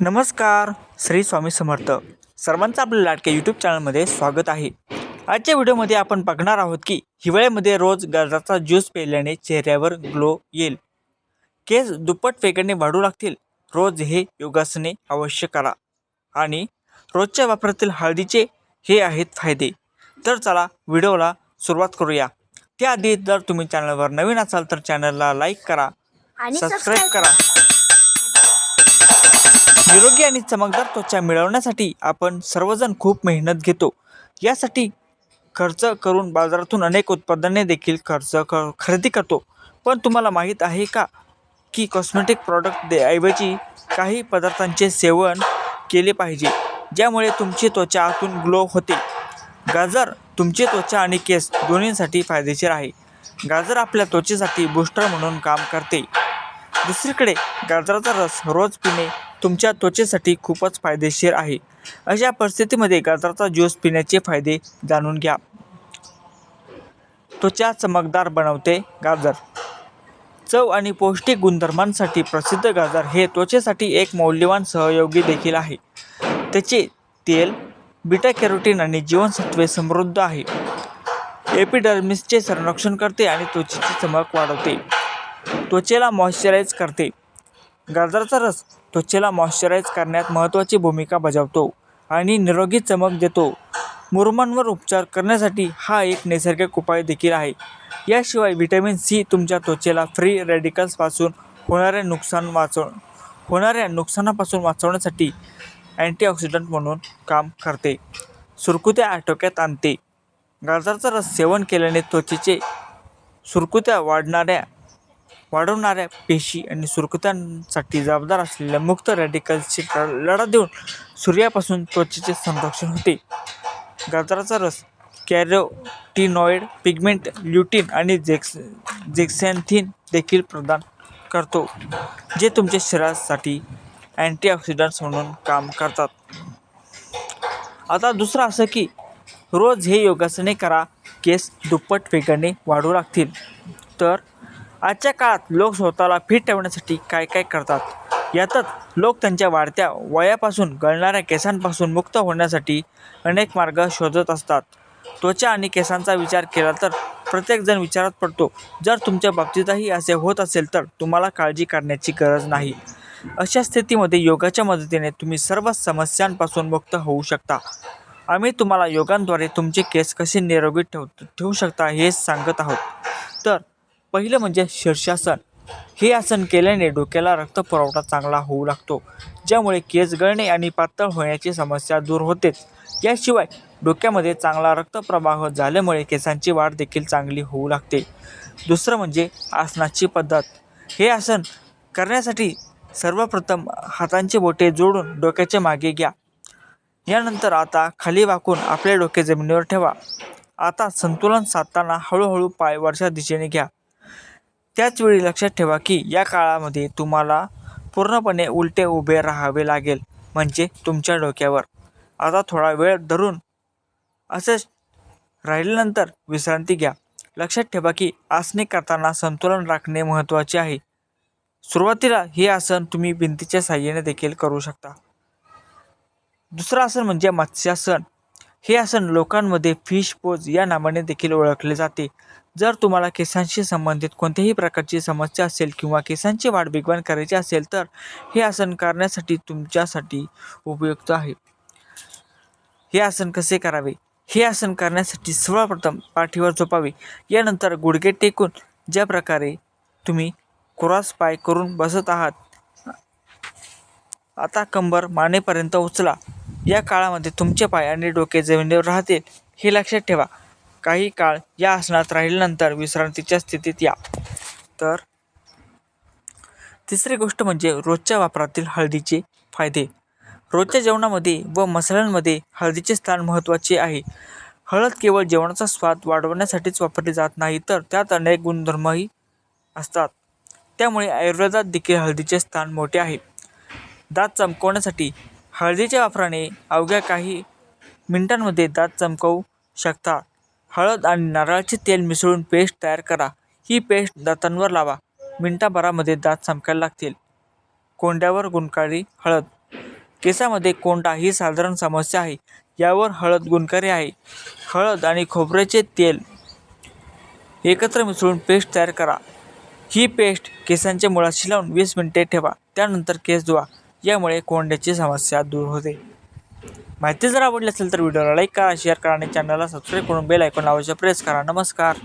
नमस्कार. श्री स्वामी समर्थ. सर्वांचं आपल्या लाडक्या यूट्यूब चॅनलमध्ये स्वागत आहे. आजच्या व्हिडिओमध्ये आपण बघणार आहोत की हिवाळ्यामध्ये रोज गाजराचा ज्यूस प्यायल्याने चेहऱ्यावर ग्लो येईल, केस दुप्पट वेगाने वाढू लागतील. रोज हे योगासने अवश्य करा आणि रोजच्या वापरातील हळदीचे हे आहेत फायदे. तर चला व्हिडिओला सुरुवात करूया. त्याआधी जर तुम्ही चॅनलवर नवीन असाल तर चॅनलला लाईक करा आणि सबस्क्राईब करा. निरोगी आणि चमकदार त्वचा मिळवण्यासाठी आपण सर्वजण खूप मेहनत घेतो. यासाठी खर्च करून बाजारातून अनेक उत्पादने देखील खरेदी करतो. पण तुम्हाला माहीत आहे का की कॉस्मेटिक प्रॉडक्ट ऐवजी काही पदार्थांचे सेवन केले पाहिजे ज्यामुळे तुमची त्वचा आतून ग्लो होते. गाजर तुमची त्वचा आणि केस दोन्हीसाठी फायदेशीर आहे. गाजर आपल्या त्वचेसाठी बूस्टर म्हणून काम करते. दुसरीकडे गाजराचा रस रोज पिणे तुमच्या त्वचेसाठी खूपच फायदेशीर आहे. अशा परिस्थितीमध्ये गाजराचा ज्यूस पिण्याचे फायदे जाणून घ्या. त्वचा चमकदार बनवते. गाजर चव आणि पौष्टिक गुणधर्मांसाठी प्रसिद्ध. गाजर हे त्वचेसाठी एक मौल्यवान सहयोगी देखील आहे. त्याचे तेल बीटा कॅरोटीन आणि जीवनसत्वे समृद्ध आहे. एपिडर्मिसचे संरक्षण करते आणि त्वचेची चमक वाढवते. त्वचेला मॉइश्चराईज करते. गाजराचा रस त्वचेला मॉइश्चराईज करण्यात महत्त्वाची भूमिका बजावतो आणि निरोगी चमक देतो. मुरुमांवर उपचार करण्यासाठी हा एक नैसर्गिक उपाय देखील आहे. याशिवाय व्हिटॅमिन सी तुमच्या त्वचेला फ्री रॅडिकल्सपासून होणाऱ्या नुकसानापासून वाचवण्यासाठी अँटीऑक्सिडंट म्हणून काम करते. सुरकुत्या आटोक्यात आणते. गाजराचा रस सेवन केल्याने त्वचेचे सुरकुत्या वाढवणाऱ्या पेशी आणि सुरकुत्यांसाठी जबाबदार असलेल्या मुक्त रॅडिकल्सची लढा देऊन सूर्यापासून त्वचेचे संरक्षण होते. गाजराचा रस कॅरोटिनॉइड, पिगमेंट, ल्युटिन आणि जेक्सॅन्थिन देखील प्रदान करतो, जे तुमच्या शरीरासाठी अँटीऑक्सिडंट्स म्हणून काम करतात. आता दुसरं असं की रोज हे योगासने करा, केस दुप्पट वेगाने वाढू लागतील. तर आजच्या काळात लोक स्वतःला फिट ठेवण्यासाठी काय काय करतात. यातच लोक त्यांच्या वाढत्या वयापासून गळणाऱ्या केसांपासून मुक्त होण्यासाठी अनेक मार्ग शोधत असतात. त्वचा आणि केसांचा विचार केला तर प्रत्येकजण विचारात पडतो. जर तुमच्या बाबतीतही असे होत असेल तर तुम्हाला काळजी करण्याची गरज नाही. अशा स्थितीमध्ये योगाच्या मदतीने तुम्ही सर्व समस्यांपासून मुक्त होऊ शकता. आम्ही तुम्हाला योगांद्वारे तुमचे केस कसे निरोगी ठेवू शकता हे सांगत आहोत. तर पहिलं म्हणजे शीर्षासन. हे आसन केल्याने डोक्याला रक्तपुरवठा चांगला होऊ लागतो, ज्यामुळे केस गळणे आणि पातळ होण्याची समस्या दूर होतेच. याशिवाय डोक्यामध्ये चांगला रक्तप्रवाह झाल्यामुळे केसांची वाढ देखील चांगली होऊ लागते. दुसरं म्हणजे आसनाची पद्धत. हे आसन करण्यासाठी सर्वप्रथम हातांची बोटे जोडून डोक्याच्या मागे घ्या. यानंतर आता खाली वाकून आपले डोके जमिनीवर ठेवा. आता संतुलन साधताना हळूहळू पाय वरच्या दिशेने घ्या. त्याचवेळी लक्षात ठेवा की या काळामध्ये तुम्हाला पूर्णपणे उलटे उभे राहावे लागेल, म्हणजे तुमच्या डोक्यावर. आता थोडा वेळ धरून असंच राहिल्यानंतर विश्रांती घ्या. लक्षात ठेवा की आसने करताना संतुलन राखणे महत्त्वाचे आहे. सुरुवातीला हे आसन तुम्ही भिंतीच्या साहाय्याने देखील करू शकता. दुसरं आसन म्हणजे मत्स्यासन. हे आसन लोकांमध्ये फिश पोज या नावाने देखील ओळखले जाते. जर तुम्हाला केसांशी संबंधित कोणत्याही प्रकारची समस्या असेल किंवा केसांची वाढ वेगवान करायची असेल तर हे आसन करण्यासाठी तुमच्यासाठी उपयुक्त आहे. हे आसन कसे करावे. हे आसन करण्यासाठी सर्वप्रथम पाठीवर झोपावे. यानंतर गुडघे टेकून ज्या प्रकारे तुम्ही क्रॉस पाय करून बसत आहात, आता कंबर मानेपर्यंत उचला. या काळामध्ये तुमचे पाय आणि डोके जमिनीवर राहतील हे लक्षात ठेवा. काही काळ या आसनात राहिल्यानंतर विश्रांतीच्या स्थितीत या. तर तिसरी गोष्ट म्हणजे रोजच्या वापरातील हळदीचे फायदे. रोजच्या जेवणामध्ये व मसाल्यांमध्ये हळदीचे स्थान महत्त्वाचे आहे. हळद केवळ जेवणाचा स्वाद वाढवण्यासाठीच वापरली जात नाही, तर त्यात अनेक गुणधर्मही असतात. त्यामुळे आयुर्वेदात देखील हळदीचे स्थान मोठे आहे. दात चमकवण्यासाठी हळदीच्या वापराने अवघ्या काही मिनिटांमध्ये दात चमकवू शकता. हळद आणि नारळाचे तेल मिसळून पेस्ट तयार करा. ही पेस्ट दातांवर लावा. मिनिटाभरामध्ये दात चमकायला लागतील. कोंड्यावर गुणकारी हळद. केसामध्ये कोंडा ही साधारण समस्या आहे. यावर हळद गुणकारी आहे. हळद आणि खोबऱ्याचे तेल एकत्र मिसळून पेस्ट तयार करा. ही पेस्ट केसांच्या मुळाशी लावून 20 मिनिटे ठेवा. त्यानंतर केस धुवा. यामुळे कोंड्याची समस्या दूर होते. माहिती जर आवडली असेल तर व्हिडिओला लाईक करा, शेअर करा आणि चॅनलला सबस्क्राईब करून बेल आयकॉन अवश्य प्रेस करा. नमस्कार.